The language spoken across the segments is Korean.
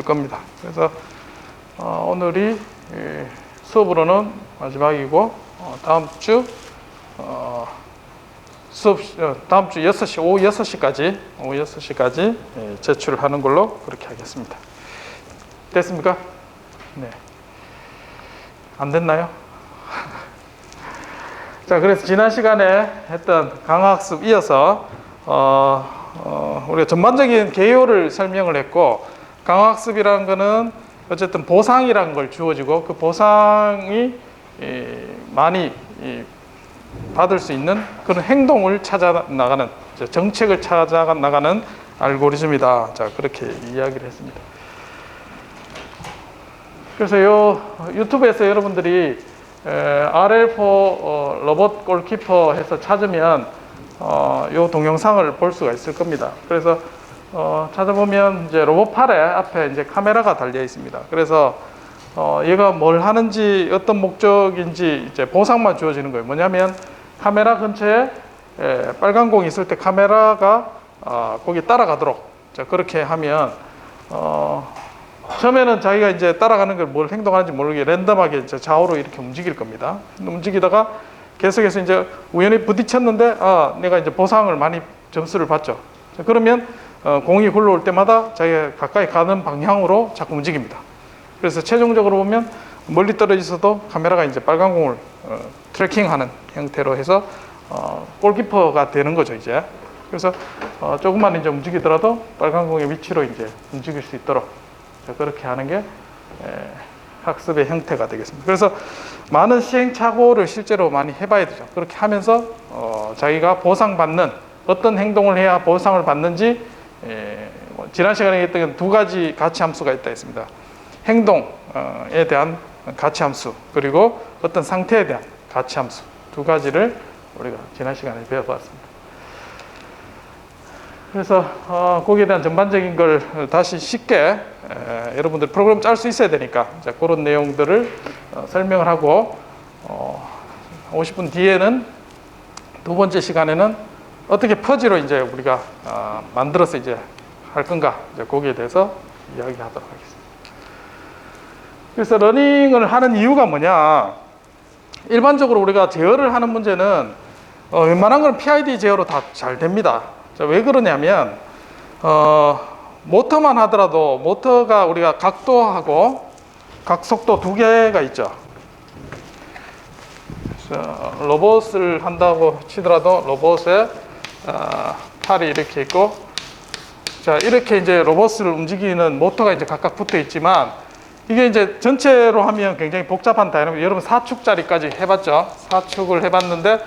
겁니다. 그래서 오늘이 수업으로는 마지막이고 다음 주 수업 다음 주 6시 오후 6시까지 제출을 하는 걸로 그렇게 하겠습니다. 됐습니까? 네. 안 됐나요? 자, 그래서 지난 시간에 했던 강화학습 이어서 우리가 전반적인 개요를 설명을 했고, 강화학습이라는 거는 어쨌든 보상이라는 걸 주어지고 그 보상이 많이 받을 수 있는 그런 행동을 찾아 나가는, 정책을 찾아 나가는 알고리즘이다. 자, 그렇게 이야기를 했습니다. 그래서 유튜브에서 여러분들이 RL4 로봇 골키퍼 해서 찾으면 요 동영상을 볼 수가 있을 겁니다. 그래서 찾아보면 이제 로봇 팔에 앞에 이제 카메라가 달려 있습니다. 그래서 얘가 뭘 하는지, 어떤 목적인지 이제 보상만 주어지는 거예요. 뭐냐면 카메라 근처에 빨간 공이 있을 때 카메라가 거기 따라가도록, 자, 그렇게 하면 처음에는 자기가 이제 따라가는 걸 뭘 행동하는지 모르게 랜덤하게 이제 좌우로 이렇게 움직일 겁니다. 움직이다가 계속해서 이제 우연히 부딪혔는데 내가 이제 보상을 많이 점수를 받죠. 자, 그러면 공이 굴러올 때마다 자기가 가까이 가는 방향으로 자꾸 움직입니다. 그래서 최종적으로 보면 멀리 떨어져 있어도 카메라가 이제 빨간 공을 트래킹하는 형태로 해서 골키퍼가 되는 거죠, 이제. 그래서 조금만 이제 움직이더라도 빨간 공의 위치로 이제 움직일 수 있도록, 자, 그렇게 하는 게 학습의 형태가 되겠습니다. 그래서 많은 시행착오를 실제로 많이 해봐야 되죠. 그렇게 하면서 자기가 보상받는, 어떤 행동을 해야 보상을 받는지, 지난 시간에 했던 두 가지 가치함수가 있다 했습니다. 행동에 대한 가치함수, 그리고 어떤 상태에 대한 가치함수, 두 가지를 우리가 지난 시간에 배워봤습니다. 그래서 거기에 대한 전반적인 걸 다시 쉽게 여러분들 프로그램 짤 수 있어야 되니까, 자, 그런 내용들을 설명을 하고 50분 뒤에는 두 번째 시간에는 어떻게 퍼즐로 이제 우리가 만들어서 이제 할 건가, 이제 거기에 대해서 이야기하도록 하겠습니다. 그래서 러닝을 하는 이유가 뭐냐? 일반적으로 우리가 제어를 하는 문제는 웬만한 건 PID 제어로 다 잘 됩니다. 자, 왜 그러냐면 모터만 하더라도 모터가 우리가 각도하고 각속도 두 개가 있죠. 그래서 로봇을 한다고 치더라도 로봇에 팔이 이렇게 있고, 자, 이렇게 이제 로봇을 움직이는 모터가 이제 각각 붙어 있지만, 이게 이제 전체로 하면 굉장히 복잡한 다이나믹, 여러분 4축짜리까지 해봤죠? 4축을 해봤는데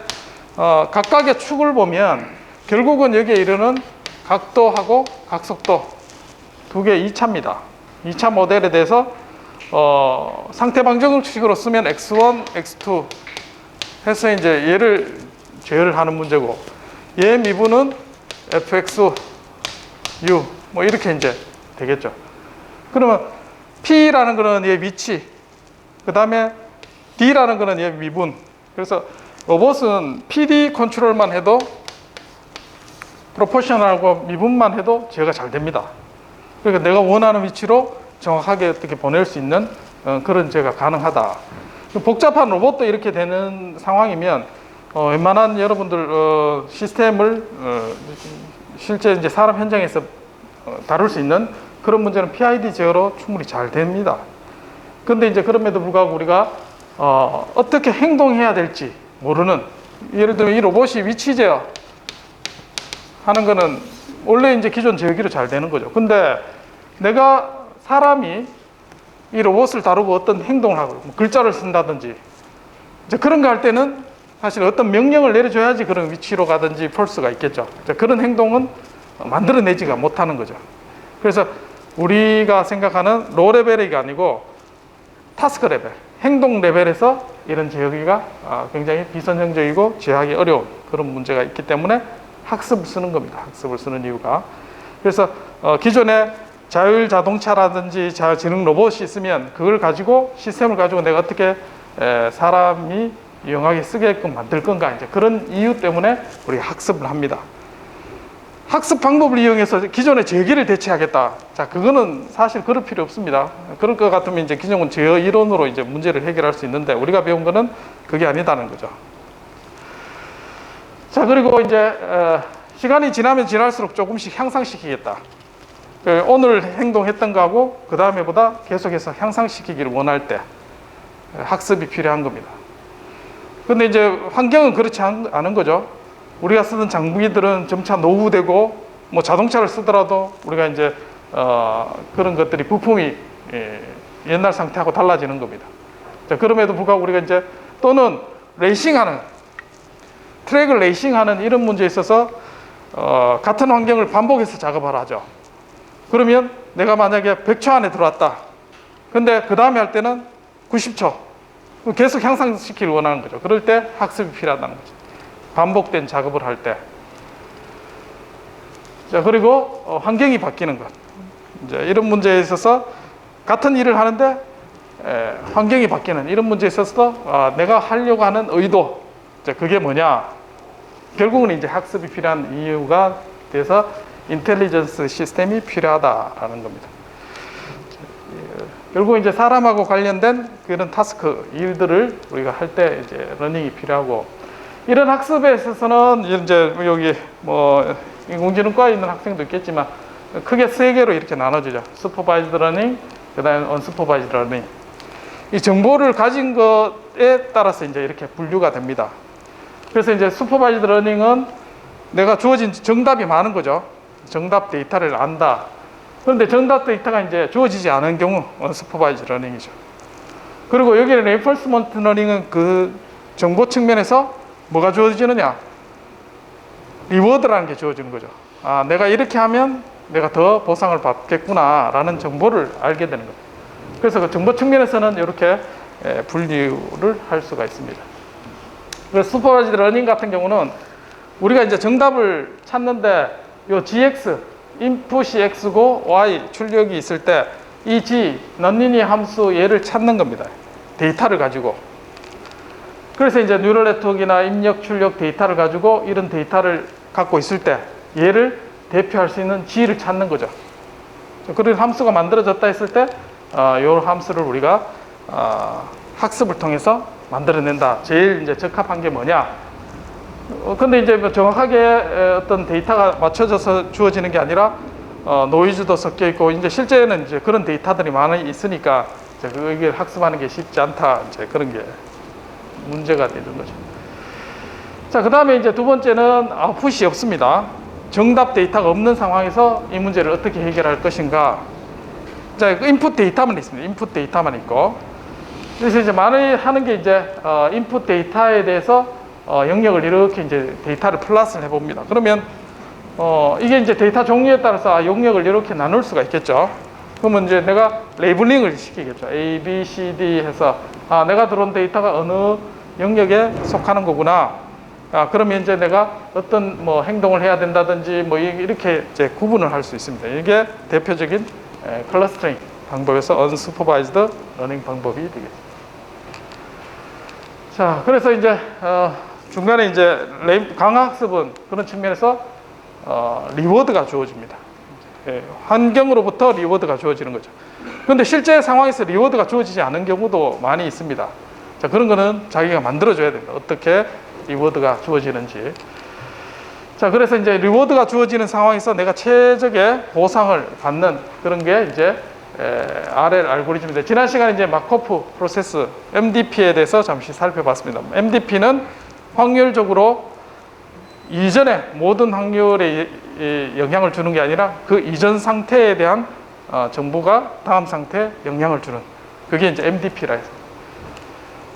각각의 축을 보면 결국은 여기에 이르는 각도하고 각속도 두 개 2차입니다. 2차 모델에 대해서 상태 방정식으로 쓰면 x1, x2 해서 이제 얘를 제어를 하는 문제고, 얘 미분은 fx, u 뭐 이렇게 이제 되겠죠. 그러면 P라는 거는 얘 위치, 그 다음에 D라는 거는 얘 미분. 그래서 로봇은 PD 컨트롤만 해도, 프로포셔널하고 미분만 해도 제어가 잘 됩니다. 그러니까 내가 원하는 위치로 정확하게 어떻게 보낼 수 있는 그런 제어가 가능하다. 복잡한 로봇도 이렇게 되는 상황이면 웬만한 여러분들 시스템을 실제 이제 사람 현장에서 다룰 수 있는 그런 문제는 PID 제어로 충분히 잘 됩니다. 그런데 이제 그럼에도 불구하고 우리가 어떻게 행동해야 될지 모르는, 예를 들면 이 로봇이 위치 제어 하는 거는 원래 이제 기존 제어기로 잘 되는 거죠. 근데 내가 사람이 이 로봇을 다루고 어떤 행동을 하고 뭐 글자를 쓴다든지 이제 그런 거 할 때는 사실 어떤 명령을 내려줘야지 그런 위치로 가든지 폴스가 있겠죠. 그런 행동은 만들어내지가 못하는 거죠. 그래서 우리가 생각하는 로 레벨이 아니고 타스크 레벨, 행동 레벨에서 이런 제어기가 굉장히 비선형적이고 제어하기 어려운 그런 문제가 있기 때문에 학습을 쓰는 겁니다. 학습을 쓰는 이유가. 그래서 기존에 자율 자동차라든지 자율지능 로봇이 있으면 그걸 가지고, 시스템을 가지고 내가 어떻게 사람이 유용하게 쓰게끔 만들 건가, 이제 그런 이유 때문에 우리가 학습을 합니다. 학습 방법을 이용해서 기존의 제기를 대체하겠다. 자, 그거는 사실 그럴 필요 없습니다. 그럴 것 같으면 이제 기존은 제어 이론으로 이제 문제를 해결할 수 있는데 우리가 배운 거는 그게 아니다는 거죠. 자, 그리고 이제 시간이 지나면 지날수록 조금씩 향상시키겠다. 오늘 행동했던 거하고 그 다음에보다 계속해서 향상시키기를 원할 때 학습이 필요한 겁니다. 근데 이제 환경은 그렇지 않은 거죠. 우리가 쓰는 장비들은 점차 노후되고 뭐 자동차를 쓰더라도 우리가 이제 그런 것들이 부품이 옛날 상태하고 달라지는 겁니다. 자, 그럼에도 불구하고 우리가 이제 또는 레이싱하는 트랙을 레이싱하는 이런 문제에 있어서 같은 환경을 반복해서 작업을 하죠. 그러면 내가 만약에 100초 안에 들어왔다. 근데 그 다음에 할 때는 90초. 계속 향상시키길 원하는 거죠. 그럴 때 학습이 필요하다는 거죠. 반복된 작업을 할 때. 자, 그리고 환경이 바뀌는 것. 이제 이런 문제에 있어서 같은 일을 하는데 환경이 바뀌는 이런 문제에 있어서 내가 하려고 하는 의도. 자, 그게 뭐냐? 결국은 이제 학습이 필요한 이유가 돼서 인텔리전스 시스템이 필요하다라는 겁니다. 결국 이제 사람하고 관련된 그런 타스크, 일들을 우리가 할 때 이제 러닝이 필요하고, 이런 학습에 있어서는 이제 여기 뭐 인공지능과에 있는 학생도 있겠지만 크게 세 개로 이렇게 나눠지죠. 슈퍼바이즈드 러닝, 그다음에 언슈퍼바이즈드 러닝. 이 정보를 가진 것에 따라서 이제 이렇게 분류가 됩니다. 그래서 이제 슈퍼바이즈드 러닝은 내가 주어진 정답이 많은 거죠. 정답 데이터를 안다. 그런데 정답 데이터가 이제 주어지지 않은 경우 언슈퍼바이즈드 러닝이죠. 그리고 여기는 레인포스먼트 러닝은 그 정보 측면에서 뭐가 주어지느냐? 리워드라는 게 주어지는 거죠. 아, 내가 이렇게 하면 내가 더 보상을 받겠구나라는 정보를 알게 되는 거예요. 그래서 그 정보 측면에서는 이렇게 분류를 할 수가 있습니다. 그래서 슈퍼바이즈드 러닝 같은 경우는 우리가 이제 정답을 찾는데 요 GX, 인풋이 X고 Y, 출력이 있을 때 이 G, 넌리니어 함수 얘를 찾는 겁니다. 데이터를 가지고. 그래서 이제 뉴럴 네트워크나 입력, 출력 데이터를 가지고 이런 데이터를 갖고 있을 때 얘를 대표할 수 있는 G를 찾는 거죠. 그런 함수가 만들어졌다 했을 때 이 함수를 우리가 학습을 통해서 만들어낸다. 제일 이제 적합한 게 뭐냐? 근데 이제 뭐 정확하게 어떤 데이터가 맞춰져서 주어지는 게 아니라 노이즈도 섞여 있고, 이제 실제는 이제 그런 데이터들이 많이 있으니까 이걸 학습하는 게 쉽지 않다. 이제 그런 게 문제가 되는 거죠. 자, 그 다음에 이제 두 번째는 아웃풋이 없습니다. 정답 데이터가 없는 상황에서 이 문제를 어떻게 해결할 것인가. 자, 인풋 데이터만 있습니다. 인풋 데이터만 있고. 그래서 이제 많이 하는 게 이제 인풋 데이터에 대해서 영역을 이렇게 이제 데이터를 플러스를 해봅니다. 그러면 이게 이제 데이터 종류에 따라서 영역을 이렇게 나눌 수가 있겠죠. 그러면 이제 내가 레이블링을 시키겠죠. A, B, C, D 해서 내가 들어온 데이터가 어느 영역에 속하는 거구나. 그러면 이제 내가 어떤 뭐 행동을 해야 된다든지 뭐 이렇게 이제 구분을 할 수 있습니다. 이게 대표적인 클러스터링 방법에서 언슈퍼바이즈드 러닝 방법이 되겠습니다. 자, 그래서 이제 중간에 이제 강학습은 그런 측면에서 리워드가 주어집니다. 환경으로부터 리워드가 주어지는 거죠. 그런데 실제 상황에서 리워드가 주어지지 않은 경우도 많이 있습니다. 자, 그런 거는 자기가 만들어줘야 됩니다. 어떻게 리워드가 주어지는지. 자, 그래서 이제 리워드가 주어지는 상황에서 내가 최적의 보상을 받는 그런 게 이제 RL 알고리즘인데, 지난 시간에 이제 마코프 프로세스 MDP에 대해서 잠시 살펴봤습니다. MDP는 확률적으로 이전에 모든 확률에 영향을 주는 게 아니라 그 이전 상태에 대한 정보가 다음 상태에 영향을 주는, 그게 이제 MDP라 해서.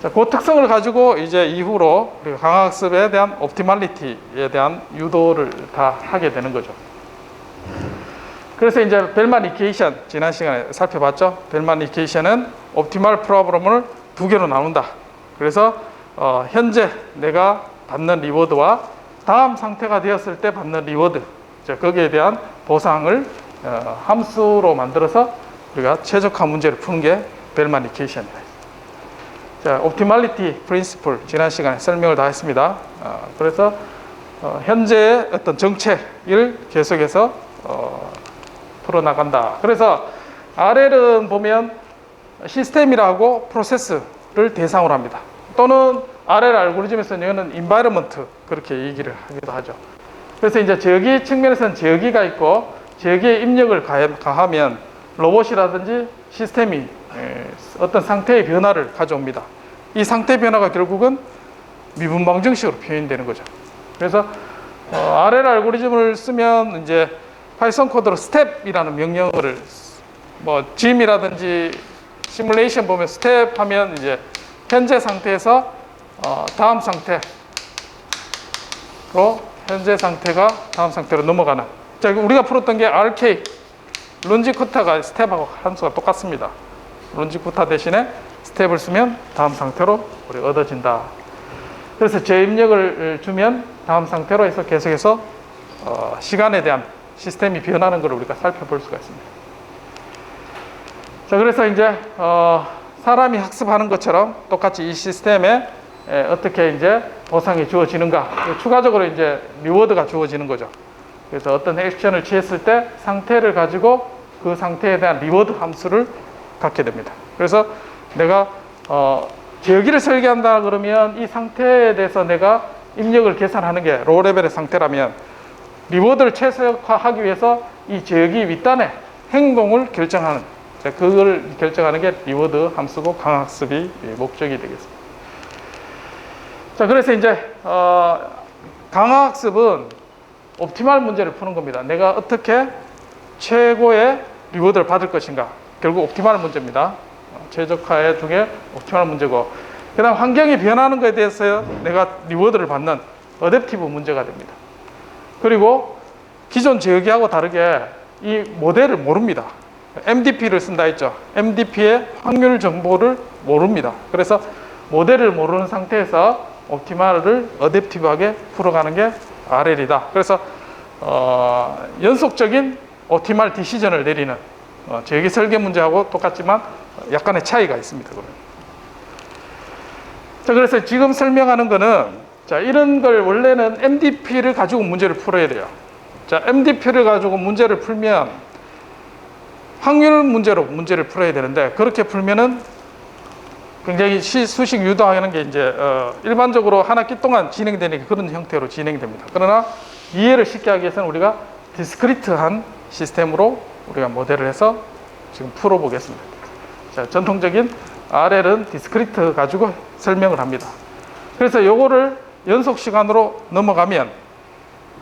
자, 그 특성을 가지고 이제 이후로 우리가 강학습에 대한 옵티멀리티에 대한 유도를 다 하게 되는 거죠. 그래서 이제 벨만 이퀘이션 지난 시간에 살펴봤죠. 벨만 이퀘이션은 옵티멀 프로블럼을 두 개로 나눈다. 그래서 현재 내가 받는 리워드와 다음 상태가 되었을 때 받는 리워드, 거기에 대한 보상을 함수로 만들어서 우리가 최적화 문제를 푸는 게 벨만 이퀘이션입니다. 자, 옵티멀리티 프린시플 지난 시간에 설명을 다 했습니다. 그래서 현재의 어떤 정책을 계속해서 풀어나간다. 그래서 RL은 보면 시스템이라고 프로세스를 대상으로 합니다. 또는 RL 알고리즘에서는 이거는 environment 그렇게 얘기를 하기도 하죠. 그래서 이제 저기 측면에서는 저기가 있고 저기에 입력을 가하면 로봇이라든지 시스템이 어떤 상태의 변화를 가져옵니다. 이 상태 변화가 결국은 미분방 정식으로 표현되는 거죠. 그래서 RL 알고리즘을 쓰면 이제 파이썬 코드로 스텝이라는 명령어를 뭐 짐이라든지 시뮬레이션 보면 스텝 하면 이제 현재 상태에서 다음 상태로 현재 상태가 다음 상태로 넘어가는. 자, 우리가 풀었던 게 RK 론지쿠타가 스텝하고 함수가 똑같습니다. 론지쿠타 대신에 스텝을 쓰면 다음 상태로 우리 얻어진다. 그래서 재입력을 주면 다음 상태로 해서 계속해서 시간에 대한 시스템이 변하는 걸 우리가 살펴볼 수가 있습니다. 자, 그래서 이제 사람이 학습하는 것처럼 똑같이 이 시스템에 어떻게 이제 보상이 주어지는가, 추가적으로 이제 리워드가 주어지는 거죠. 그래서 어떤 액션을 취했을 때 상태를 가지고 그 상태에 대한 리워드 함수를 갖게 됩니다. 그래서 내가 저기를 설계한다 그러면 이 상태에 대해서 내가 입력을 계산하는 게 로우 레벨의 상태라면 리워드를 최소화하기 위해서 이 저기 윗단의 행동을 결정하는, 그걸 결정하는 게 리워드 함수고 강학습이 목적이 되겠습니다. 자, 그래서 이제 강학습은 옵티멀 문제를 푸는 겁니다. 내가 어떻게 최고의 리워드를 받을 것인가. 결국 옵티멀 문제입니다. 최적화의 중에 옵티멀 문제고, 그 다음 환경이 변하는 것에 대해서 내가 리워드를 받는 어댑티브 문제가 됩니다. 그리고 기존 저기하고 다르게 이 모델을 모릅니다. MDP를 쓴다 했죠. MDP의 확률 정보를 모릅니다. 그래서 모델을 모르는 상태에서 옵티멀을 어댑티브하게 풀어가는 게 RL이다. 그래서 연속적인 옵티멀 디시전을 내리는 저기 설계 문제하고 똑같지만 약간의 차이가 있습니다. 자, 그래서 지금 설명하는 거는, 자, 이런 걸 원래는 MDP를 가지고 문제를 풀어야 돼요. 자, MDP를 가지고 문제를 풀면 확률 문제로 문제를 풀어야 되는데, 그렇게 풀면은 굉장히 수식 유도하는 게 이제 일반적으로 한 학기 동안 진행되는 그런 형태로 진행됩니다. 그러나 이해를 쉽게 하기 위해서는 우리가 디스크리트한 시스템으로 우리가 모델을 해서 지금 풀어보겠습니다. 자, 전통적인 RL은 디스크리트 가지고 설명을 합니다. 그래서 요거를 연속 시간으로 넘어가면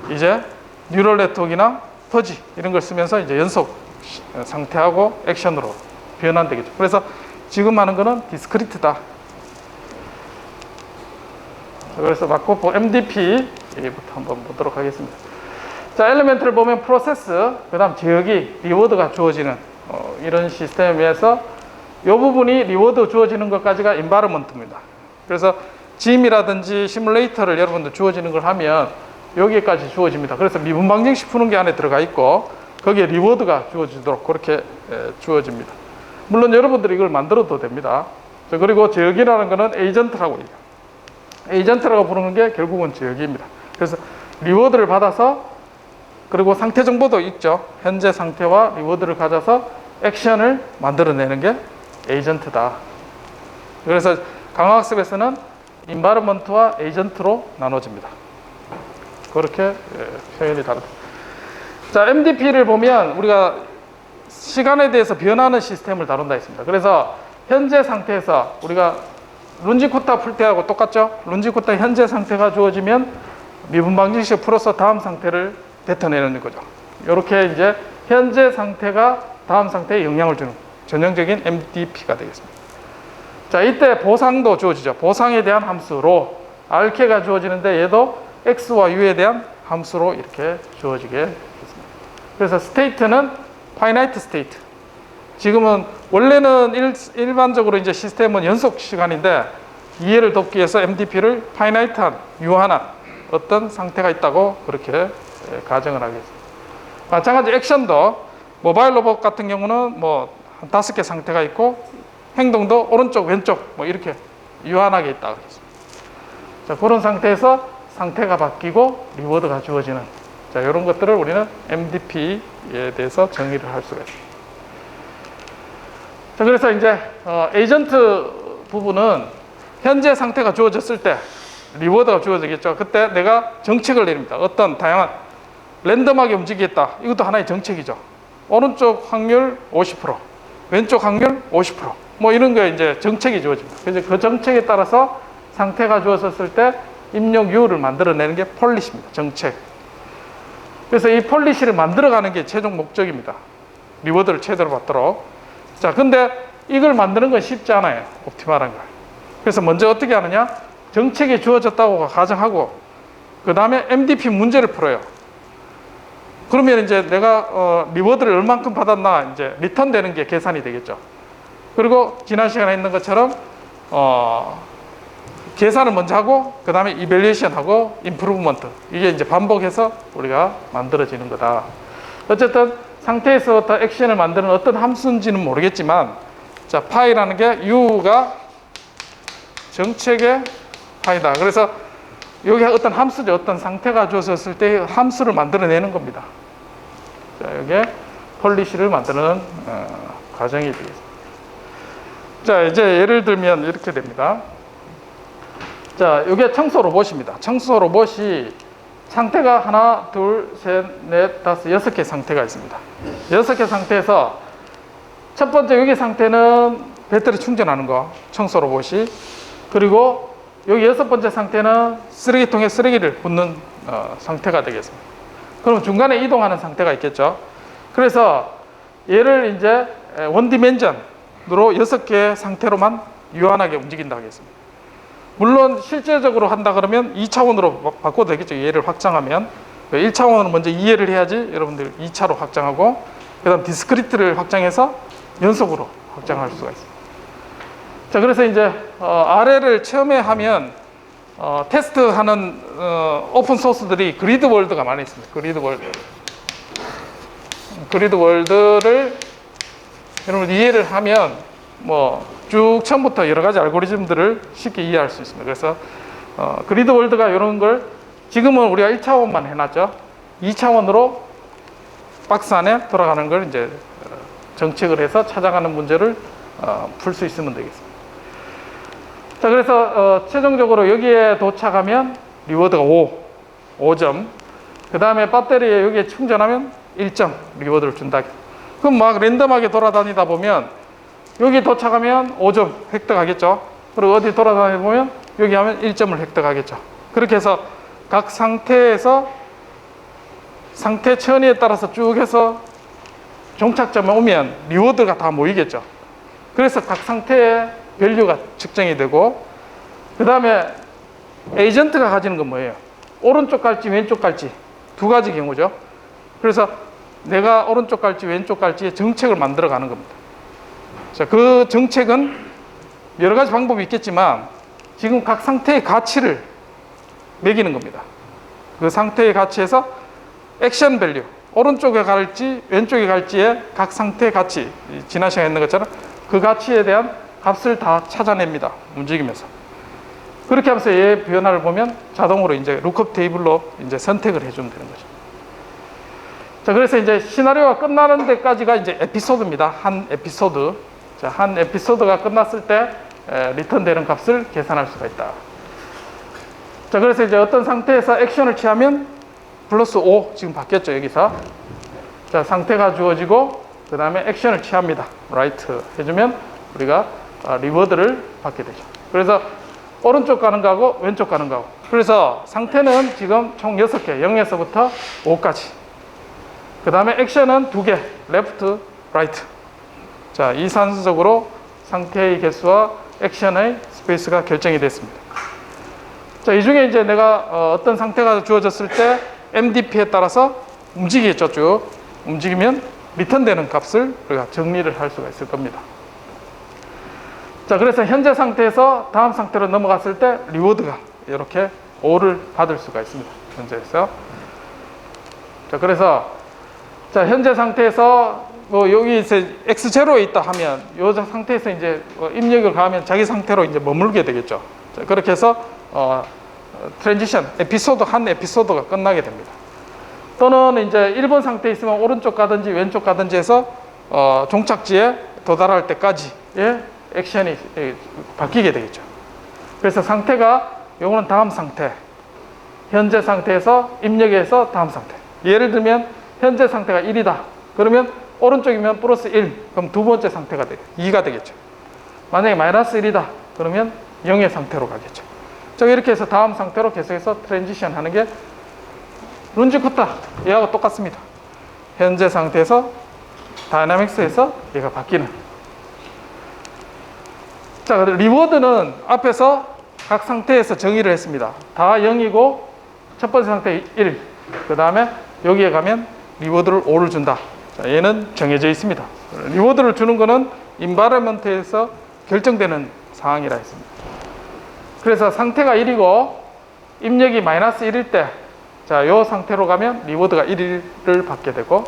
이제 뉴럴 네트워크나 퍼지 이런 걸 쓰면서 이제 연속 상태하고 액션으로 변환되겠죠. 그래서 지금 하는 거는 디스크리트다. 그래서 맞고 MDP부터 한번 보도록 하겠습니다. 자, 엘리멘트를 보면 프로세스, 그 다음 저기 리워드가 주어지는 이런 시스템에서 이 부분이 리워드 주어지는 것까지가 인바이러먼트입니다. 그래서 짐이라든지 시뮬레이터를 여러분들 주어지는 걸 하면 여기까지 주어집니다. 그래서 미분방정식 푸는 게 안에 들어가 있고 거기에 리워드가 주어지도록 그렇게 주어집니다. 물론 여러분들이 이걸 만들어도 됩니다. 그리고 저기라는 거는 에이전트라고 해요. 에이전트라고 부르는 게 결국은 저기입니다. 그래서 리워드를 받아서, 그리고 상태 정보도 있죠. 현재 상태와 리워드를 가져서 액션을 만들어내는 게 에이전트다. 그래서 강화학습에서는 인바이러먼트와 에이전트로 나눠집니다. 그렇게 표현이 다릅니다. 자, MDP를 보면 우리가 시간에 대해서 변하는 시스템을 다룬다 했습니다. 그래서 현재 상태에서 우리가 론지코타 풀 때하고 똑같죠? 론지코타 현재 상태가 주어지면 미분방정식 풀어서 다음 상태를 뱉어내는 거죠. 이렇게 이제 현재 상태가 다음 상태에 영향을 주는 전형적인 MDP가 되겠습니다. 자, 이때 보상도 주어지죠. 보상에 대한 함수로 RK가 주어지는데 얘도 X와 U에 대한 함수로 이렇게 주어지게 되겠습니다. 그래서 스테이트는 파이나이트 스테이트. 지금은 원래는 일반적으로 이제 시스템은 연속 시간인데 이해를 돕기 위해서 MDP를 파이나이트한 유한한 어떤 상태가 있다고 그렇게 가정을 하겠습니다. 마찬가지 액션도 모바일 로봇 같은 경우는 뭐 한 5개 상태가 있고 행동도 오른쪽 왼쪽 뭐 이렇게 유한하게 있다고 했습니다. 자, 그런 상태에서 상태가 바뀌고 리워드가 주어지는, 자, 이런 것들을 우리는 MDP에 대해서 정의를 할 수가 있습니다. 자, 그래서 이제 에이전트 부분은 현재 상태가 주어졌을 때 리워드가 주어지겠죠. 그때 내가 정책을 내립니다. 어떤 다양한 랜덤하게 움직이겠다. 이것도 하나의 정책이죠. 오른쪽 확률 50%, 왼쪽 확률 50%. 뭐 이런 게 이제 정책이 주어집니다. 그래서 그 정책에 따라서 상태가 주어졌을 때 입력유를 만들어내는 게 폴리시입니다. 정책. 그래서 이 폴리시를 만들어가는 게 최종 목적입니다. 리워드를 최대로 받도록. 자, 근데 이걸 만드는 건 쉽지 않아요. 옵티멀한 걸. 그래서 먼저 어떻게 하느냐? 정책이 주어졌다고 가정하고, 그 다음에 MDP 문제를 풀어요. 그러면 이제 내가 리워드를 얼만큼 받았나 이제 리턴 되는 게 계산이 되겠죠. 그리고 지난 시간에 했는 것처럼 계산을 먼저 하고, 그 다음에 이밸리에이션 하고 임프루브먼트, 이게 이제 반복해서 우리가 만들어지는 거다. 어쨌든 상태에서부터 액션을 만드는 어떤 함수인지는 모르겠지만, 자, 파이라는 게 U가 정책의 파이다. 그래서 여기 어떤 함수죠. 어떤 상태가 주어졌을 때 함수를 만들어내는 겁니다. 자, 여기에 폴리시를 만드는 과정이 되겠습니다. 자, 이제 예를 들면 이렇게 됩니다. 자, 이게 청소 로봇입니다. 청소 로봇이 상태가 하나, 둘, 셋, 넷, 다섯, 6개 상태가 있습니다. 6개 상태에서 첫 번째 여기 상태는 배터리 충전하는 거, 청소 로봇이. 그리고 여기 6번째 상태는 쓰레기통에 쓰레기를 붓는 상태가 되겠습니다. 그럼 중간에 이동하는 상태가 있겠죠. 그래서 얘를 이제 원디멘전으로 6개 상태로만 유한하게 움직인다 하겠습니다. 물론 실제적으로 한다 그러면 2차원으로 바꿔도 되겠죠. 얘를 확장하면 1차원으로 먼저 이해를 해야지 여러분들 2차로 확장하고, 그 다음 디스크리트를 확장해서 연속으로 확장할 수가 있습니다. 자, 그래서 이제 아래를 처음에 하면 테스트하는 오픈 소스들이 그리드 월드가 많이 있습니다. 그리드 월드를 여러분 이해를 하면 뭐 쭉 처음부터 여러 가지 알고리즘들을 쉽게 이해할 수 있습니다. 그래서 그리드 월드가 이런 걸 지금은 우리가 1차원만 해놨죠. 2차원으로 박스 안에 돌아가는 걸 이제 정책을 해서 찾아가는 문제를 풀 수 있으면 되겠습니다. 자, 그래서 최종적으로 여기에 도착하면 리워드가 5점. 그 다음에 배터리에 여기에 충전하면 1점 리워드를 준다. 그럼 막 랜덤하게 돌아다니다 보면 여기 도착하면 5점 획득하겠죠. 그리고 어디 돌아다니다 보면 여기 하면 1점을 획득하겠죠. 그렇게 해서 각 상태에서 상태 천위에 따라서 쭉 해서 종착점에 오면 리워드가 다 모이겠죠. 그래서 각 상태의 밸류가 측정이 되고, 그 다음에 에이전트가 가지는 건 뭐예요? 오른쪽 갈지 왼쪽 갈지 두 가지 경우죠. 그래서 내가 오른쪽 갈지 왼쪽 갈지의 정책을 만들어 가는 겁니다. 자, 그 정책은 여러 가지 방법이 있겠지만 지금 각 상태의 가치를 매기는 겁니다. 그 상태의 가치에서 액션 밸류, 오른쪽에 갈지 왼쪽에 갈지의 각 상태의 가치, 지난 시간에 했는 것처럼 그 가치에 대한 값을 다 찾아냅니다. 움직이면서. 그렇게 하면서 얘 변화를 보면 자동으로 이제 룩업 테이블로 이제 선택을 해주면 되는 거죠. 자, 그래서 이제 시나리오가 끝나는 데까지가 이제 에피소드입니다. 한 에피소드. 자, 한 에피소드가 끝났을 때 리턴되는 값을 계산할 수가 있다. 자, 그래서 이제 어떤 상태에서 액션을 취하면 플러스 5 지금 바뀌었죠, 여기서. 자, 상태가 주어지고 그 다음에 액션을 취합니다. 라이트 해주면 우리가 리워드를 받게 되죠. 그래서 오른쪽 가는 거하고 왼쪽 가는 거하고. 그래서 상태는 지금 총 6개, 0에서부터 5까지. 그 다음에 액션은 2개, 레프트, 라이트. 자, 이산수적으로 상태의 개수와 액션의 스페이스가 결정이 됐습니다. 자, 이 중에 이제 내가 어떤 상태가 주어졌을 때 MDP에 따라서 움직이겠죠, 쭉. 움직이면 리턴되는 값을 우리가 정리를 할 수가 있을 겁니다. 자, 그래서 현재 상태에서 다음 상태로 넘어갔을 때 리워드가 이렇게 5를 받을 수가 있습니다. 현재에서. 자, 그래서 자, 현재 상태에서 뭐 여기 이제 X0에 있다 하면 이 상태에서 이제 입력을 가하면 자기 상태로 이제 머물게 되겠죠. 자, 그렇게 해서 트랜지션 에피소드 한 에피소드가 끝나게 됩니다. 또는 이제 1번 상태에 있으면 오른쪽 가든지 왼쪽 가든지 해서 종착지에 도달할 때까지의 액션이 바뀌게 되겠죠. 그래서 상태가 요거는 다음 상태, 현재 상태에서 입력해서 다음 상태. 예를 들면 현재 상태가 1이다. 그러면 오른쪽이면 플러스 1, 그럼 두 번째 상태가 2가 되겠죠. 만약에 마이너스 1이다. 그러면 0의 상태로 가겠죠. 자, 이렇게 해서 다음 상태로 계속해서 트랜지션 하는 게 룬지쿠타 얘하고 똑같습니다. 현재 상태에서 다이나믹스에서 얘가 바뀌는. 자, 리워드는 앞에서 각 상태에서 정의를 했습니다. 다 0이고 첫 번째 상태 1, 그 다음에 여기에 가면 리워드를 5를 준다. 자, 얘는 정해져 있습니다. 리워드를 주는 거는 인바이러먼트에서 결정되는 상황이라 했습니다. 그래서 상태가 1이고 입력이 마이너스 1일 때, 자, 요 상태로 가면 리워드가 1을 받게 되고,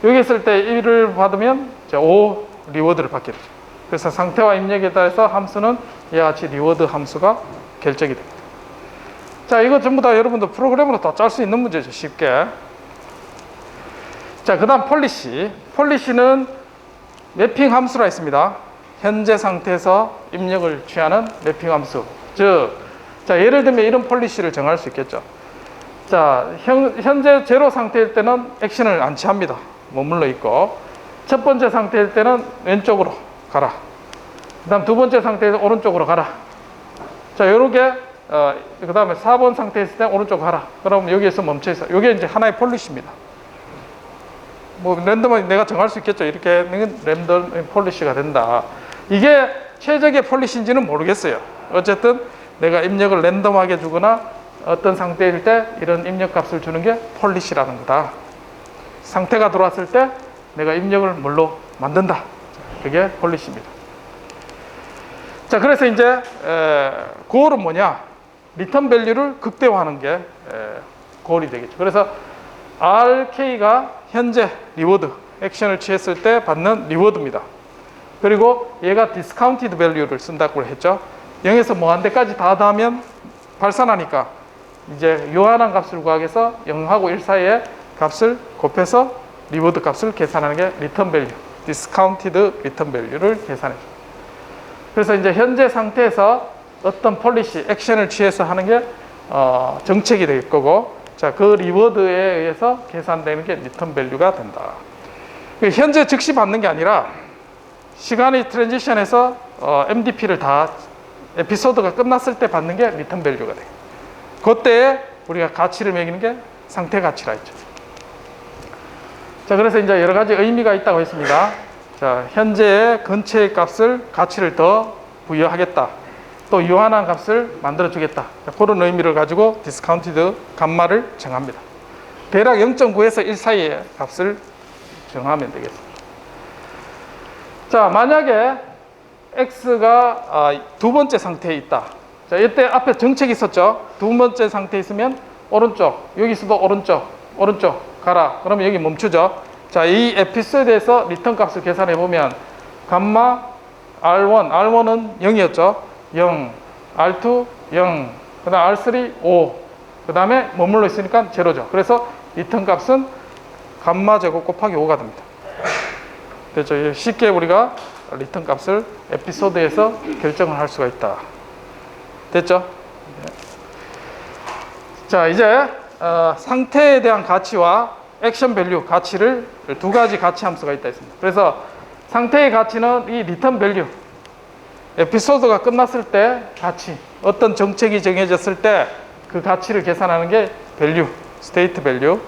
여기 있을 때 1을 받으면 5 리워드를 받게 되죠. 그래서 상태와 입력에 따라서 함수는 이와 같이 리워드 함수가 결정이 됩니다. 자, 이거 전부 다 여러분들 프로그램으로 다 짤 수 있는 문제죠, 쉽게. 자, 그 다음 폴리시. 폴리시는 매핑 함수라 했습니다. 현재 상태에서 입력을 취하는 매핑 함수. 즉, 자, 예를 들면 이런 폴리시를 정할 수 있겠죠. 자, 현재 제로 상태일 때는 액션을 안 취합니다. 머물러 있고, 첫 번째 상태일 때는 왼쪽으로 가라. 그 다음 두 번째 상태에서 오른쪽으로 가라. 자, 요렇게, 그 다음에 4번 상태에 있을 때 오른쪽으로 가라. 그럼 여기에서 멈춰 있어. 요게 이제 하나의 폴리시입니다. 뭐, 랜덤하게 내가 정할 수 있겠죠. 이렇게 랜덤 폴리시가 된다. 이게 최적의 폴리시인지는 모르겠어요. 어쨌든 내가 입력을 랜덤하게 주거나 어떤 상태일 때 이런 입력 값을 주는 게 폴리시라는 거다. 상태가 들어왔을 때 내가 입력을 뭘로 만든다. 그게 폴리시입니다. 자, 그래서 이제 고얼은 뭐냐? 리턴 밸류를 극대화하는 게 고얼이 되겠죠. 그래서 RK가 현재 리워드, 액션을 취했을 때 받는 리워드입니다. 그리고 얘가 디스카운티드 밸류를 쓴다고 했죠. 0에서 뭐한 대까지 다 더하면 발산하니까 이제 요한한 값을 구하기 위해서 0하고 1 사이에 값을 곱해서 리워드 값을 계산하는 게 리턴 밸류, 디스카운티드 리턴 밸류를 계산해 줍니다. 그래서 이제 현재 상태에서 어떤 폴리시, 액션을 취해서 하는 게 정책이 될 거고, 자, 그 리워드에 의해서 계산되는 게 리턴 밸류가 된다. 현재 즉시 받는 게 아니라 시간이 트랜지션해서 MDP를 다 에피소드가 끝났을 때 받는 게 리턴 밸류가 돼요. 그때에 우리가 가치를 매기는 게 상태 가치라 했죠. 자, 그래서 이제 여러 가지 의미가 있다고 했습니다. 자, 현재의 근처의 값을 가치를 더 부여하겠다. 또 유한한 값을 만들어 주겠다. 그런 의미를 가지고 디스카운티드 감마를 정합니다. 대략 0.9에서 1 사이의 값을 정하면 되겠습니다. 자, 만약에 x가 두 번째 상태에 있다. 자, 이때 앞에 정책이 있었죠. 두 번째 상태에 있으면 오른쪽, 여기서도 오른쪽 가라. 그러면 여기 멈추죠. 자, 이 에피소드에서 리턴 값을 계산해 보면 감마 R1은 0이었죠. 0, R2 0, 그 다음 R3 5, 그 다음에 머물러 있으니까 제로죠. 그래서 리턴 값은 감마 제곱 곱하기 5가 됩니다. 됐죠? 쉽게 우리가 리턴 값을 에피소드에서 결정을 할 수가 있다. 됐죠? 자, 이제 상태에 대한 가치와 액션 밸류 가치를 두 가지 가치 함수가 있다 했습니다. 그래서 상태의 가치는 이 리턴 밸류, 에피소드가 끝났을 때 가치, 어떤 정책이 정해졌을 때 그 가치를 계산하는 게 밸류, 스테이트 밸류.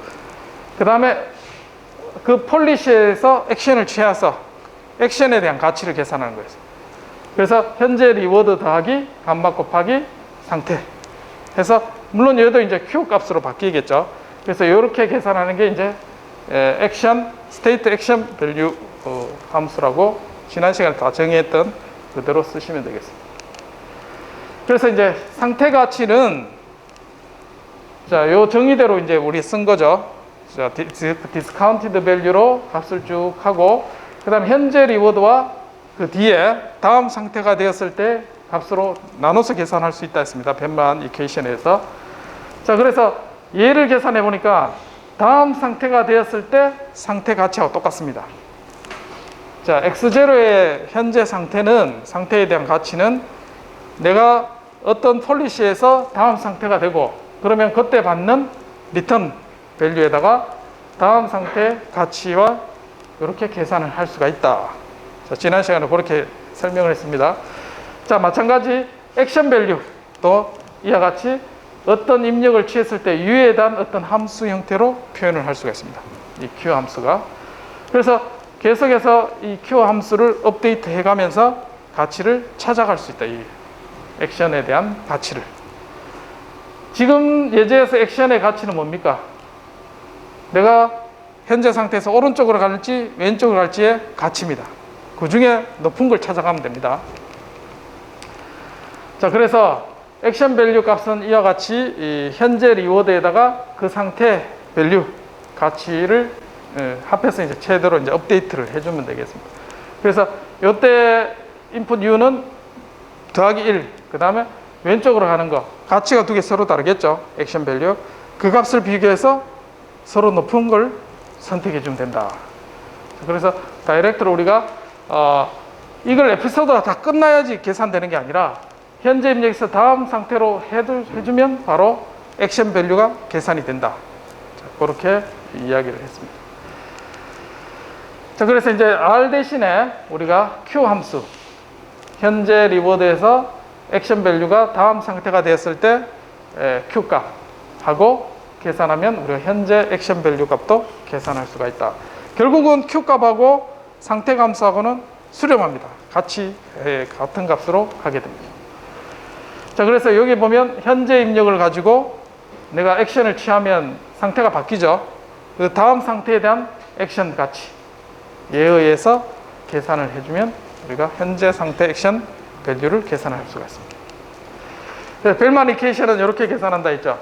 그 다음에 그 폴리시에서 액션을 취해서 액션에 대한 가치를 계산하는 거예요. 그래서 현재 리워드 더하기 감마 곱하기 상태 해서, 물론 얘도 이제 Q 값으로 바뀌겠죠. 그래서 이렇게 계산하는 게 이제 액션, 스테이트 액션 밸류 함수라고 지난 시간에 다 정의했던 그대로 쓰시면 되겠습니다. 그래서 이제 상태 가치는, 자, 요 정의대로 이제 우리 쓴 거죠. 자, 디스카운티드 밸류로 값을 쭉 하고, 그 다음 현재 리워드와 그 뒤에 다음 상태가 되었을 때 값으로 나눠서 계산할 수 있다 했습니다. 벤만 이퀘이션에서. 자, 그래서 얘를 계산해 보니까 다음 상태가 되었을 때 상태 가치하고 똑같습니다. 자, x0의 현재 상태에 대한 가치는 내가 어떤 폴리시에서 다음 상태가 되고, 그러면 그때 받는 리턴 밸류에다가 다음 상태 가치와 이렇게 계산을 할 수가 있다. 자, 지난 시간에 그렇게 설명을 했습니다. 자, 마찬가지 액션 밸류도 이와 같이 어떤 입력을 취했을 때 U에 대한 어떤 함수 형태로 표현을 할 수가 있습니다. 이 Q 함수가. 그래서 계속해서 이 Q 함수를 업데이트 해가면서 가치를 찾아갈 수 있다. 이 액션에 대한 가치를. 지금 예제에서 액션의 가치는 뭡니까? 내가 현재 상태에서 오른쪽으로 갈지 왼쪽으로 갈지의 가치입니다. 그 중에 높은 걸 찾아가면 됩니다. 자, 그래서 액션 밸류 값은 이와 같이 이 현재 리워드에다가 그 상태 밸류 가치를 합해서 이제 최대로 이제 업데이트를 해주면 되겠습니다. 그래서 이때 인풋 U는 더하기 1, 그 다음에 왼쪽으로 가는 거, 가치가 두 개 서로 다르겠죠. 액션 밸류. 그 값을 비교해서 서로 높은 걸 선택해 주면 된다. 그래서 다이렉트로 우리가 이걸 에피소드가 다 끝나야지 계산되는 게 아니라 현재 입력에서 다음 상태로 해주면 바로 액션 밸류가 계산이 된다. 자, 그렇게 이야기를 했습니다. 자, 그래서 이제 R 대신에 우리가 Q 함수, 현재 리워드에서 액션 밸류가 다음 상태가 되었을 때 Q 값하고 계산하면 우리가 현재 액션 밸류 값도 계산할 수가 있다. 결국은 Q 값하고 상태 함수하고는 수렴합니다. 같이 같은 값으로 가게 됩니다. 자, 그래서 여기 보면 현재 입력을 가지고 내가 액션을 취하면 상태가 바뀌죠. 그 다음 상태에 대한 액션 가치에 의해서 계산을 해주면 우리가 현재 상태 액션 밸류를 계산할 수가 있습니다. 그래서 벨만 이퀘이션은 이렇게 계산한다 했죠.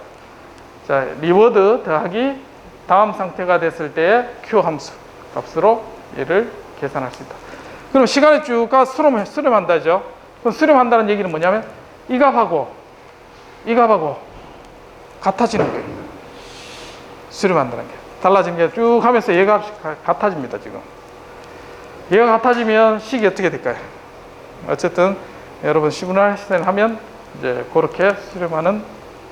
자, 리워드 더하기 다음 상태가 됐을 때의 Q 함수 값으로 얘를 계산할 수 있다. 그럼 시간이 쭉 가 수렴한다죠. 그럼 수렴한다는 얘기는 뭐냐면 이 값하고 같아지는 거예요. 수렴한다는 게. 달라진 게 쭉 하면서 얘가 같아집니다, 지금. 얘가 같아지면 식이 어떻게 될까요? 어쨌든 여러분 시뮬레이션을 하면 이제 그렇게 수렴하는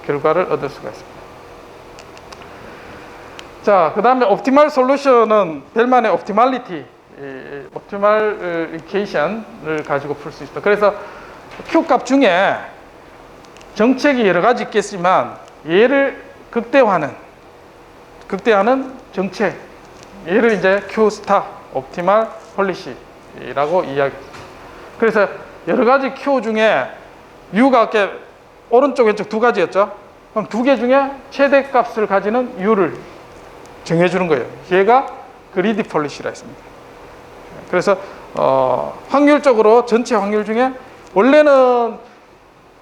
결과를 얻을 수가 있습니다. 자, 그 다음에 옵티멀 솔루션은 벨만의 옵티멀리티, 옵티멀 이퀘이션을 가지고 풀 수 있다. 그래서 Q 값 중에 정책이 여러 가지 있겠지만 얘를 극대화하는 정책, 얘를 이제 Q 스타 옵티멀 폴리시라고 이야기합니다. 그래서 여러 가지 Q 중에 U가 이렇게 오른쪽 왼쪽 두 가지였죠. 그럼 두 개 중에 최대 값을 가지는 U를 정해주는 거예요. 얘가 그리디 폴리시라 했습니다. 그래서 확률적으로 전체 확률 중에 원래는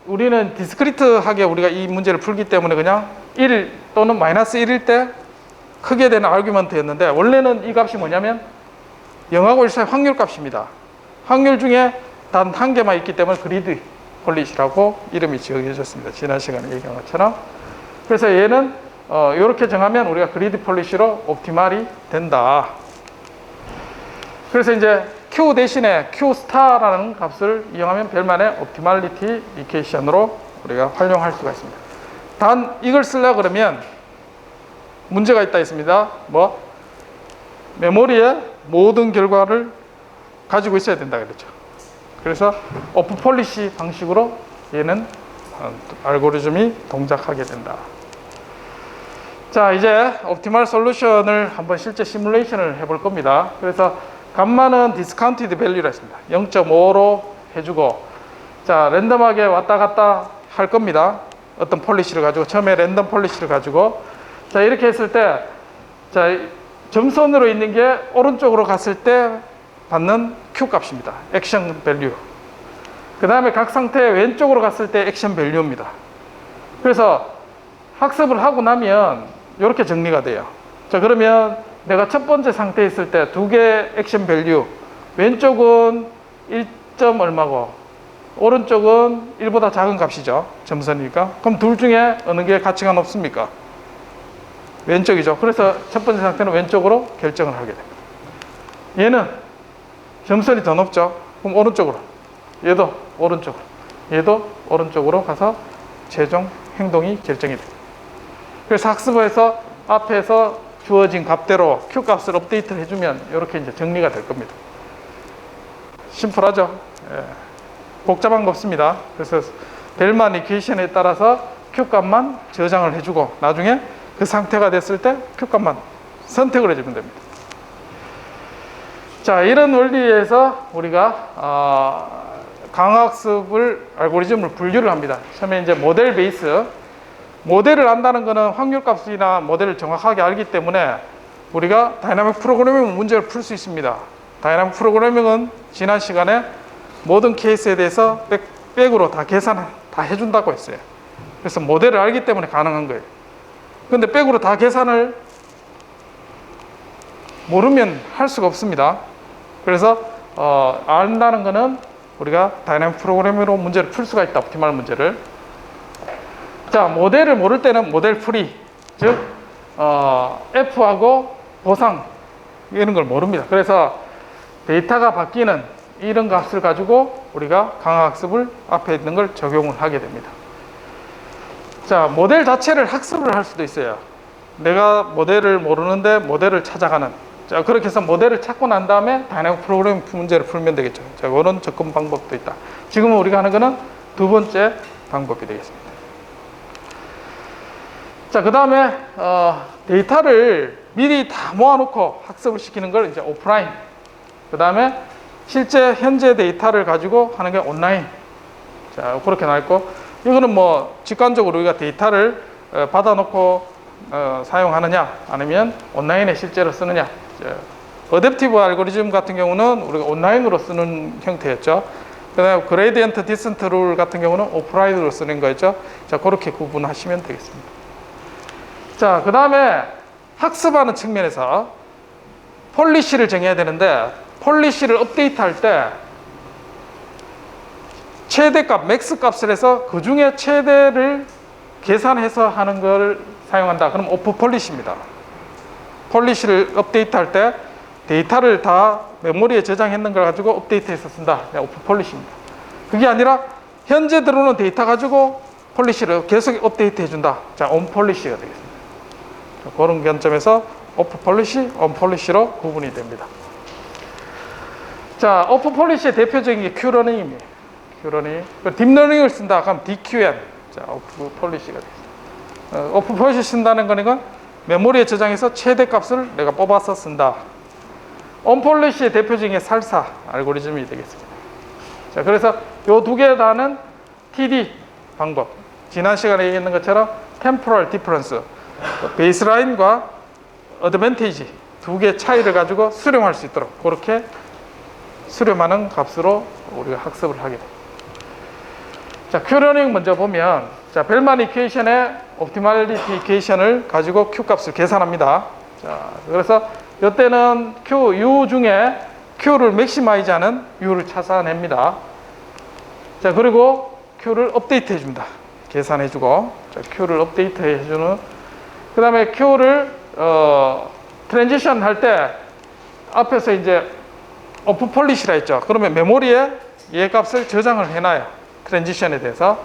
우리는 디스크리트하게 우리가 이 문제를 풀기 때문에 그냥 1 또는 마이너스 1일 때 크게 되는 아규먼트였는데 원래는 이 값이 뭐냐면 0하고 1 사이 확률 값입니다. 확률 중에 단 한 개만 있기 때문에 그리드 폴리시라고 이름이 지어졌습니다. 지난 시간에 얘기한 것처럼. 그래서 얘는 이렇게 정하면 우리가 그리드 폴리시로 옵티멀이 된다. 그래서 이제 Q 대신에 Q 스타라는 값을 이용하면 벨만의 옵티멀리티 이퀘이션으로 우리가 활용할 수가 있습니다. 단 이걸 쓰려고 그러면 문제가 있다 했습니다. 메모리에 모든 결과를 가지고 있어야 된다 그랬죠. 그래서 오프 폴리시 방식으로 얘는 알고리즘이 동작하게 된다. 자, 이제 옵티멀 솔루션을 한번 실제 시뮬레이션을 해볼 겁니다. 그래서 감마는 디스카운티드 밸류라 했습니다. 0.5로 해주고, 자, 랜덤하게 왔다 갔다 할 겁니다. 어떤 폴리시를 가지고, 처음에 랜덤 폴리시를 가지고, 자, 이렇게 했을 때, 자, 점선으로 있는 게 오른쪽으로 갔을 때 받는 Q 값입니다. 액션 밸류. 그 다음에 각 상태 왼쪽으로 갔을 때 액션 밸류입니다. 그래서 학습을 하고 나면 이렇게 정리가 돼요. 자, 그러면 내가 첫 번째 상태에 있을 때 두 개 액션 밸류, 왼쪽은 1점 얼마고 오른쪽은 1보다 작은 값이죠. 점선이니까. 그럼 둘 중에 어느 게 가치가 높습니까? 왼쪽이죠. 그래서 첫 번째 상태는 왼쪽으로 결정을 하게 됩니다. 얘는 점선이 더 높죠. 그럼 오른쪽으로. 얘도 오른쪽으로. 얘도 오른쪽으로 가서 최종 행동이 결정이 됩니다. 그래서 학습에서 앞에서 주어진 값대로 Q 값을 업데이트를 해주면 이렇게 이제 정리가 될 겁니다. 심플하죠? 예. 복잡한 거 없습니다. 그래서 벨만 이퀘이션에 따라서 Q 값만 저장을 해주고 나중에 그 상태가 됐을 때 Q 값만 선택을 해주면 됩니다. 자, 이런 원리에서 우리가 강학습을 알고리즘을 분류를 합니다. 처음에 이제 모델 베이스, 모델을 안다는 것은 확률값이나 모델을 정확하게 알기 때문에 우리가 다이나믹 프로그래밍 문제를 풀 수 있습니다. 다이나믹 프로그래밍은 지난 시간에 모든 케이스에 대해서 백으로 다 계산 다 해준다고 했어요. 그래서 모델을 알기 때문에 가능한 거예요. 근데 백으로 다 계산을 모르면 할 수가 없습니다. 그래서 안다는 것은 우리가 다이나믹 프로그래밍으로 문제를 풀 수가 있다. 옵티멀 문제를. 자, 모델을 모를 때는 모델 풀이, 즉 F하고 보상 이런 걸 모릅니다. 그래서 데이터가 바뀌는 이런 값을 가지고 우리가 강화학습을 앞에 있는 걸 적용을 하게 됩니다. 자, 모델 자체를 학습을 할 수도 있어요. 내가 모델을 모르는데 모델을 찾아가는. 자, 그렇게 해서 모델을 찾고 난 다음에 다이나믹 프로그래밍 문제를 풀면 되겠죠. 자, 그런 접근 방법도 있다. 지금은 우리가 하는 거는 두 번째 방법이 되겠습니다. 자, 그 다음에 데이터를 미리 다 모아놓고 학습을 시키는 걸 이제 오프라인. 그 다음에 실제 현재 데이터를 가지고 하는 게 온라인. 자, 그렇게 나있고, 이거는 뭐 직관적으로 우리가 데이터를 받아놓고 사용하느냐, 아니면 온라인에 실제로 쓰느냐. 어댑티브 알고리즘 같은 경우는 우리가 온라인으로 쓰는 형태였죠. 그 다음에 그레이디언트 디센트 룰 같은 경우는 오프라인으로 쓰는 거였죠. 자, 그렇게 구분하시면 되겠습니다. 자, 그 다음에 학습하는 측면에서 폴리시를 정해야 되는데, 폴리시를 업데이트할 때 최대값, 맥스 값을 해서 그 중에 최대를 계산해서 하는 걸 사용한다. 그럼 오프 폴리시입니다. 폴리시를 업데이트할 때 데이터를 다 메모리에 저장했는 걸 가지고 업데이트해서 쓴다. 오프 폴리시입니다. 그게 아니라 현재 들어오는 데이터 가지고 폴리시를 계속 업데이트 해준다. 자, 온 폴리시가 되겠습니다. 자, 그런 관점에서 오프 폴리시, 온 폴리시로 구분이 됩니다. 자, 오프 폴리시의 대표적인 게 Q러닝입니다. Q러닝. 딥러닝을 쓴다. 그럼 DQN. 자, 오프 폴리시가 되겠습니다. 오프 폴리시 쓴다는 거니까 메모리에 저장해서 최대 값을 내가 뽑아서 쓴다. 온 폴리시의 대표적인 게 살사 알고리즘이 되겠습니다. 자, 그래서 요 두 개 다는 TD 방법. 지난 시간에 얘기했는 것처럼 템포럴 디퍼런스, 베이스라인과 어드밴티지 두 개 차이를 가지고 수렴할 수 있도록 그렇게 수렴하는 값으로 우리가 학습을 하게 됩니다. 자, Q러닝 먼저 보면, 자, 벨만 이퀘이션의 옵티멀리티 이퀘이션을 가지고 Q 값을 계산합니다. 자, 그래서 이때는 Q, U 중에 Q를 맥시마이즈 하는 U를 찾아냅니다. 자, 그리고 Q를 업데이트 해줍니다. 계산해주고, 자, Q를 업데이트 해주는, 그 다음에 Q를, 트랜지션 할 때 앞에서 이제 오프 폴리시라 했죠. 그러면 메모리에 얘 값을 저장을 해놔요. 트랜지션에 대해서.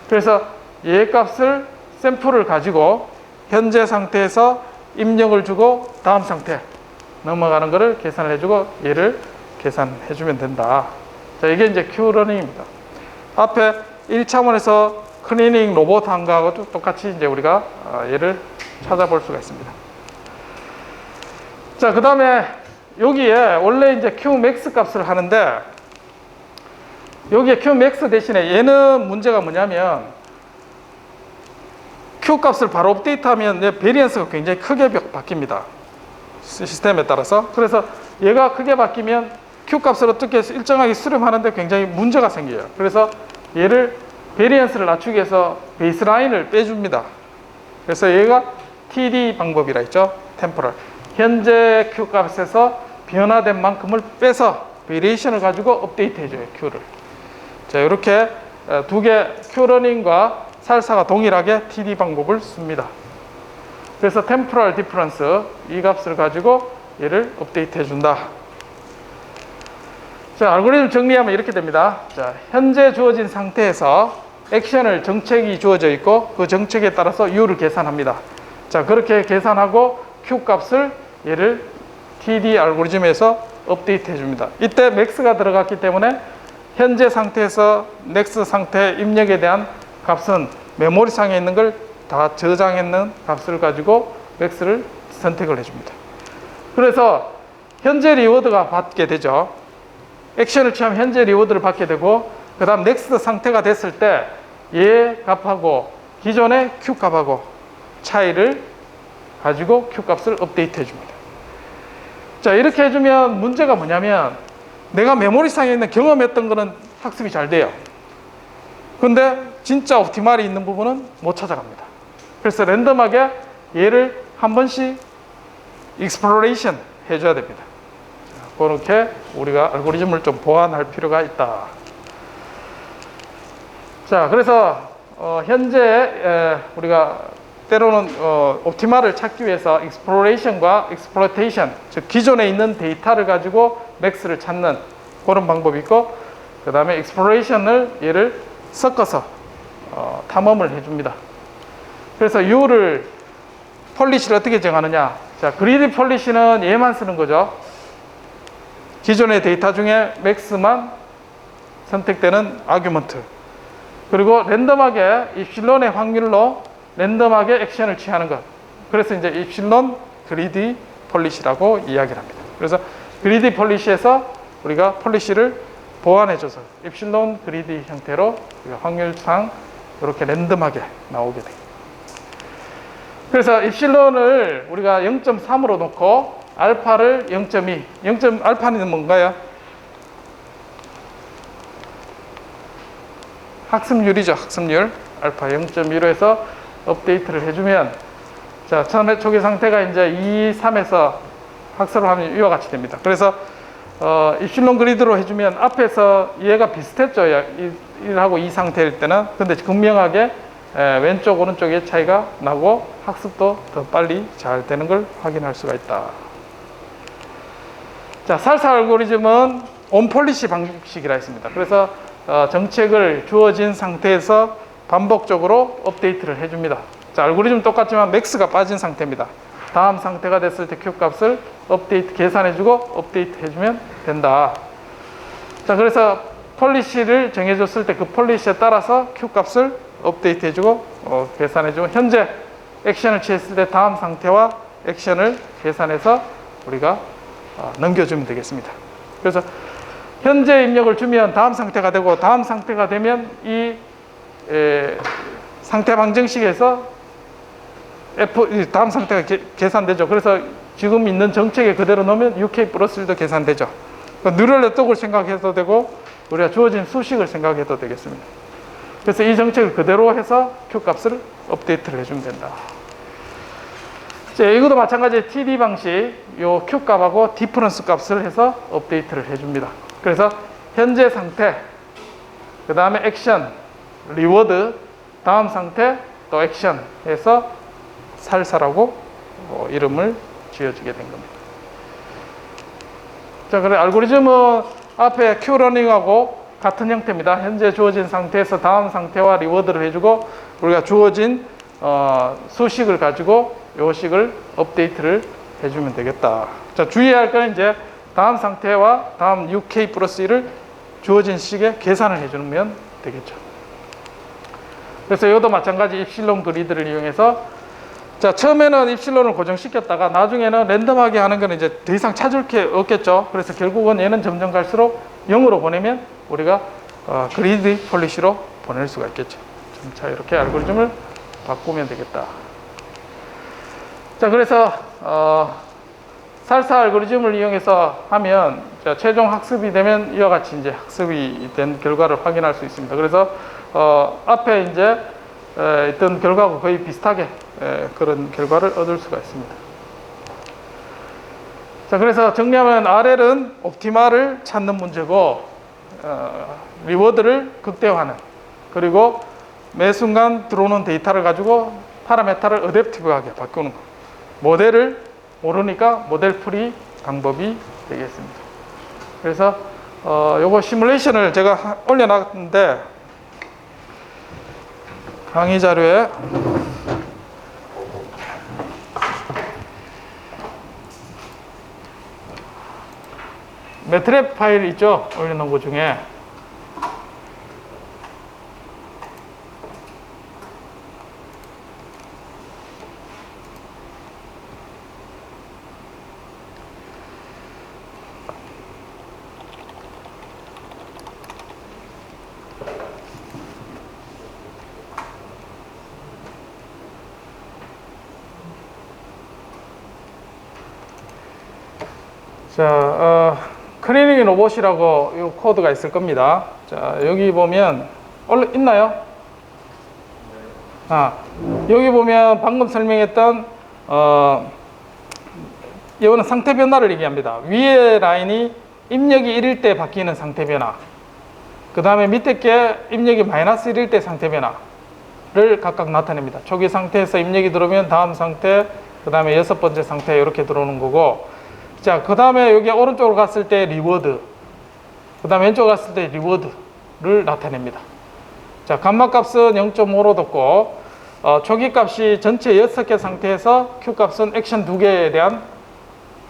그래서 얘 값을 샘플을 가지고 현재 상태에서 입력을 주고 다음 상태 넘어가는 것을 계산을 해주고 얘를 계산해주면 된다. 자, 이게 이제 Q러닝입니다. 앞에 1차원에서 클리닝 로봇 한 거하고 똑같이 이제 우리가 얘를 찾아볼 수가 있습니다. 자, 그 다음에 여기에 원래 이제 Qmax 값을 하는데, 여기에 Qmax 대신에 얘는 문제가 뭐냐면 Q 값을 바로 업데이트하면 베리언스가 굉장히 크게 바뀝니다. 시스템에 따라서. 그래서 얘가 크게 바뀌면 Q 값을 어떻게 일정하게 수렴하는데 굉장히 문제가 생겨요. 그래서 얘를 베리언스를 낮추기 위해서 베이스라인을 빼줍니다. 그래서 얘가 TD 방법이라 했죠. 템포럴. 현재 Q 값에서 변화된 만큼을 빼서 베리에이션을 가지고 업데이트 해줘요. Q를. 자, 이렇게 두 개 큐러닝과 살사가 동일하게 TD 방법을 씁니다. 그래서 temporal difference 이 값을 가지고 얘를 업데이트 해준다. 자, 알고리즘 정리하면 이렇게 됩니다. 자, 현재 주어진 상태에서 액션을 정책이 주어져 있고 그 정책에 따라서 U를 계산합니다. 자, 그렇게 계산하고 Q 값을 얘를 TD 알고리즘에서 업데이트 해줍니다. 이때 max가 들어갔기 때문에 현재 상태에서 next 상태 입력에 대한 값은 메모리상에 있는 걸 다 저장했는 값을 가지고 max를 선택을 해줍니다. 그래서 현재 리워드가 받게 되죠. 액션을 취하면 현재 리워드를 받게 되고, 그 다음 next 상태가 됐을 때 얘 값하고 기존의 Q 값하고 차이를 가지고 Q 값을 업데이트 해줍니다. 자, 이렇게 해주면 문제가 뭐냐면 내가 메모리상에 있는 경험했던 거는 학습이 잘 돼요. 근데 진짜 옵티말이 있는 부분은 못 찾아갑니다. 그래서 랜덤하게 얘를 한 번씩 익스플로레이션 해줘야 됩니다. 그렇게 우리가 알고리즘을 좀 보완할 필요가 있다. 자, 그래서 현재 우리가 때로는 옵티말을 찾기 위해서 익스플로레이션과 익스플로이테이션, 즉 기존에 있는 데이터를 가지고 맥스를 찾는 그런 방법이 있고, 그 다음에 익스플로레이션을 얘를 섞어서 탐험을 해줍니다. 그래서 U를 폴리시를 어떻게 정하느냐? 자, 그리디 폴리시는 얘만 쓰는 거죠. 기존의 데이터 중에 맥스만 선택되는 아규먼트. 그리고 랜덤하게 입실론의 확률로 랜덤하게 액션을 취하는 것. 그래서 이제 입실론 그리디 폴리시라고 이야기를 합니다. 그래서 그리디 폴리시에서 우리가 폴리시를 보완해줘서 입실론 그리디 형태로 확률상 이렇게 랜덤하게 나오게 됩니다. 그래서 입실론을 우리가 0.3으로 놓고 알파를 0.2. 알파는 뭔가요? 학습률이죠. 학습률. 알파 0.2로 해서 업데이트를 해주면, 자, 처음에 초기 상태가 이제 2, 3에서 학습을 하면 이와 같이 됩니다. 그래서 입실론 그리드로 해주면 앞에서 얘가 비슷했죠. 1하고 2 상태일 때는. 근데 극명하게 왼쪽 오른쪽의 차이가 나고 학습도 더 빨리 잘 되는 걸 확인할 수가 있다. 자, 살사 알고리즘은 온폴리시 방식이라 했습니다. 그래서 정책을 주어진 상태에서 반복적으로 업데이트를 해줍니다. 자, 알고리즘 똑같지만 맥스가 빠진 상태입니다. 다음 상태가 됐을 때 Q 값을 업데이트 계산해주고 업데이트 해주면 된다. 자, 그래서 폴리시를 정해줬을 때 그 폴리시에 따라서 Q 값을 업데이트 해주고 계산해주고, 현재 액션을 취했을 때 다음 상태와 액션을 계산해서 우리가 넘겨주면 되겠습니다. 그래서 현재 입력을 주면 다음 상태가 되고, 다음 상태가 되면 이 상태 방정식에서 다음 상태가 계산되죠. 그래서 지금 있는 정책에 그대로 넣으면 UK 플러스 1도 계산되죠. 뉴럴 네트워크를 생각해도 되고 우리가 주어진 수식을 생각해도 되겠습니다. 그래서 이 정책을 그대로 해서 Q 값을 업데이트를 해주면 된다. 자, 이것도 마찬가지 TD 방식, 요 Q 값하고 디퍼런스 값을 해서 업데이트를 해줍니다. 그래서 현재 상태, 그 다음에 액션, 리워드, 다음 상태, 또 액션 해서 살사라고 이름을 지어주게 된 겁니다. 자, 그래 알고리즘은 앞에 Q러닝하고 같은 형태입니다. 현재 주어진 상태에서 다음 상태와 리워드를 해주고, 우리가 주어진 수식을 가지고 요 식을 업데이트를 해주면 되겠다. 자, 주의해야 할 거는 이제 다음 상태와 다음 UK 플러스 1을 주어진 식에 계산을 해주면 되겠죠. 그래서 이것도 마찬가지 입실론 그리드를 이용해서, 자, 처음에는 입실론을 고정시켰다가 나중에는 랜덤하게 하는 거는 이제 더 이상 찾을 게 없겠죠. 그래서 결국은 얘는 점점 갈수록 0으로 보내면 우리가 그리드 폴리시로 보낼 수가 있겠죠. 자, 이렇게 알고리즘을 바꾸면 되겠다. 자, 그래서 살사 알고리즘을 이용해서 하면, 자, 최종 학습이 되면 이와 같이 이제 학습이 된 결과를 확인할 수 있습니다. 그래서 앞에 이제 있던 결과하고 거의 비슷하게 그런 결과를 얻을 수가 있습니다. 자, 그래서 정리하면 RL은 옵티말을 찾는 문제고 리워드를 극대화하는, 그리고 매 순간 들어오는 데이터를 가지고 파라메타를 어댑티브하게 바꾸는 거. 모델을 모르니까 모델 풀이 방법이 되겠습니다. 그래서 요거 시뮬레이션을 제가 올려놨는데 강의 자료에 매트랩 파일 있죠? 올려놓은 것 중에 자, 클리닝 로봇이라고 이 코드가 있을 겁니다. 자, 여기 보면 있나요? 여기 보면 방금 설명했던 이거는 상태 변화를 얘기합니다. 위에 라인이 입력이 1일 때 바뀌는 상태 변화, 그 다음에 밑에 게 입력이 마이너스 1일 때 상태 변화를 각각 나타냅니다. 초기 상태에서 입력이 들어오면 다음 상태, 그 다음에 6번째 상태 이렇게 들어오는 거고, 자, 그 다음에 여기 오른쪽으로 갔을 때 리워드, 그 다음에 왼쪽으로 갔을 때 리워드를 나타냅니다. 자, 감마 값은 0.5로 뒀고, 초기 값이 전체 6개 상태에서 Q 값은 액션 2개에 대한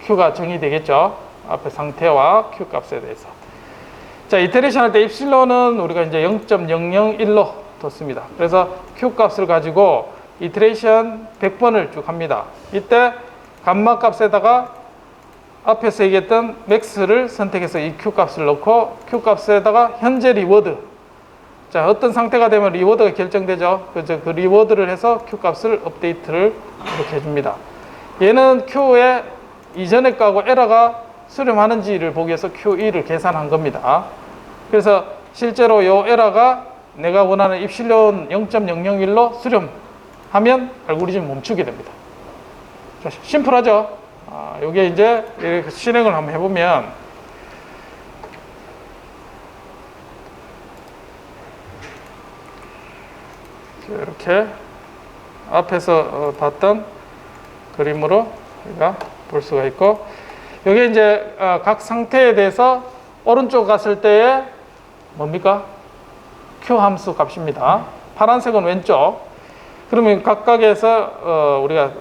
Q가 정의되겠죠. 앞에 상태와 Q 값에 대해서. 자, 이테레이션 할 때 입실론은 우리가 이제 0.001로 뒀습니다. 그래서 Q 값을 가지고 이테레이션 100번을 쭉 합니다. 이때 감마 값에다가 앞에서 얘기했던 맥스를 선택해서 이 Q 값을 넣고, Q 값에다가 현재 리워드. 자, 어떤 상태가 되면 리워드가 결정되죠. 그래서 그 리워드를 해서 Q 값을 업데이트를 이렇게 해줍니다. 얘는 Q에 이전에 거하고 에러가 수렴하는지를 보기 위해서 Q2를 계산한 겁니다. 그래서 실제로 이 에러가 내가 원하는 입실론 0.001로 수렴하면 알고리즘 멈추게 됩니다. 자, 심플하죠? 요게 이제 이렇게 실행을 한번 해보면, 이렇게 앞에서 봤던 그림으로 우리가 볼 수가 있고, 요게 이제 각 상태에 대해서 오른쪽 갔을 때의 뭡니까? Q 함수 값입니다. 파란색은 왼쪽. 그러면 각각에서 우리가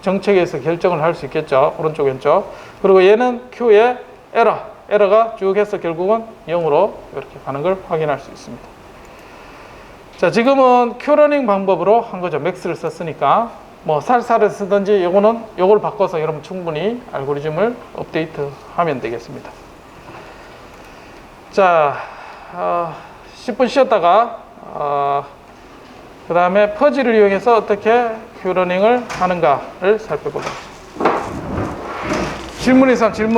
정책에서 결정을 할 수 있겠죠. 오른쪽 왼쪽. 그리고 얘는 Q의 에러가 쭉 해서 결국은 0으로 이렇게 가는 걸 확인할 수 있습니다. 자, 지금은 Q러닝 방법으로 한 거죠. 맥스를 썼으니까 뭐 살살을 쓰든지 요걸 바꿔서 여러분 충분히 알고리즘을 업데이트 하면 되겠습니다. 자, 10분 쉬었다가 그 다음에 퍼즐을 이용해서 어떻게 Q러닝을 하는가를 살펴보도록 하겠습니다. 질문 있으면 질문.